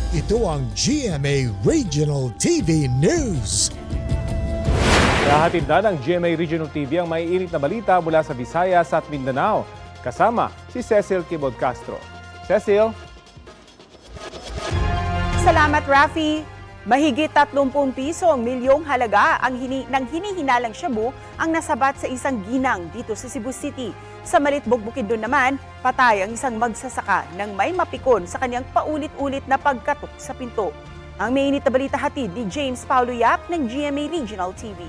Ito ang GMA Regional TV News. Nahatid na ng GMA Regional TV ang maiinit na balita mula sa Visayas at Mindanao. Kasama si Cecil Kibod Castro. Cecil? Salamat, Rafi. Mahigit 30 pisong milyong halaga ang hinihinalang shabu ang nasabat sa isang ginang dito sa Cebu City. Sa Malitbog, Bukidnon naman, patay ang isang magsasaka nang may mapikon sa kanyang paulit-ulit na pagkatok sa pinto. Ang mainit na balita hatid ni James Paulo Yap ng GMA Regional TV.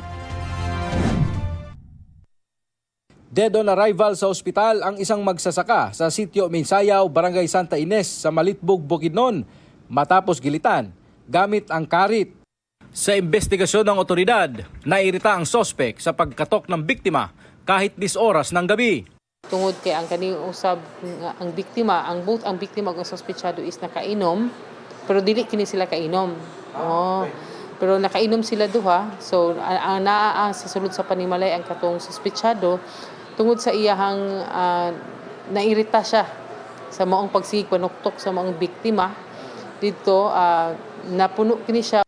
Dead on arrival sa ospital ang isang magsasaka sa Sitio Minsayaw, Barangay Santa Ines sa Malitbog, Bukidnon matapos gilitan gamit ang karit. Sa investigasyon ng otoridad, nairita ang sospek sa pagkatok ng biktima kahit 10 oras ng gabi. Tungod kay ang kaning usab ang biktima, both ang biktima ug ang suspetsado is nakainom, pero dili kini sila kainom. Pero nakainom sila duha. So ang naa sa sulod sa panimalay ang katong suspetsado tungod sa iyahang nairita siya sa maong pagsigpanuktok sa maong biktima. Dito napuno kini siya.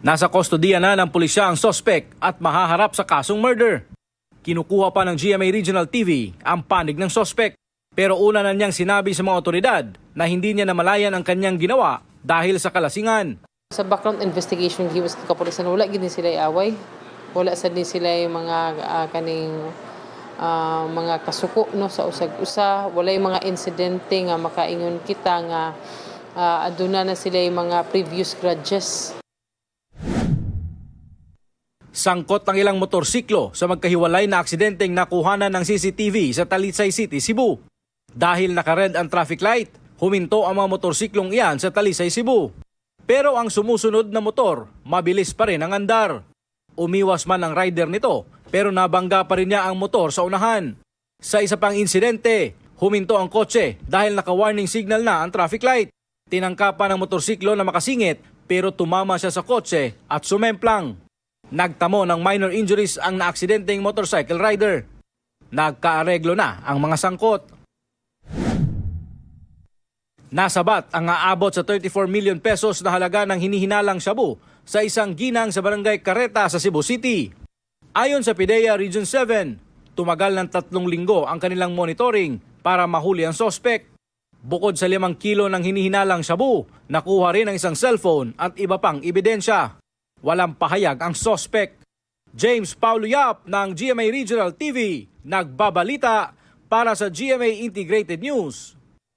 Nasa kustodiya na ng pulisya ang sospek at mahaharap sa kasong murder. Kinukuha pa ng GMA Regional TV ang panig ng sospek. Pero una na niyang sinabi sa mga otoridad na hindi niya namalayan ang kanyang ginawa dahil sa kalasingan. Sa background investigation giwas ng kapulisan, wala gid sila iaway. Wala sa din sila yung mga kaning mga kasuko no sa usag-usa. Wala yung mga insidente nga makaingon kita nga aduna na sila yung mga previous grudges. Sangkot ang ilang motorsiklo sa magkahiwalay na aksidenteng nakuhanan ng CCTV sa Talisay City, Cebu. Dahil naka-red ang traffic light, huminto ang mga motorsiklong iyan sa Talisay, Cebu. Pero ang sumusunod na motor, mabilis pa rin ang andar. Umiwas man ang rider nito, pero nabangga pa rin niya ang motor sa unahan. Sa isa pang insidente, huminto ang kotse dahil naka-warning signal na ang traffic light. Tinangkapan ng motorsiklo na makasingit pero tumama siya sa kotse at sumemplang. Nagtamo ng minor injuries ang naaksidenteng motorcycle rider. Nagkaareglo na ang mga sangkot. Nasabat ang aabot sa 34 million pesos na halaga ng hinihinalang shabu sa isang ginang sa Barangay Carreta sa Cebu City. Ayon sa PIDEA Region 7, tumagal ng 3 linggo ang kanilang monitoring para mahuli ang sospek. Bukod sa 5 kilo ng hinihinalang shabu, nakuha rin ang isang cellphone at iba pang ebidensya. Walang pahayag ang sospek. James Paulo Yap ng GMA Regional TV, nagbabalita para sa GMA Integrated News.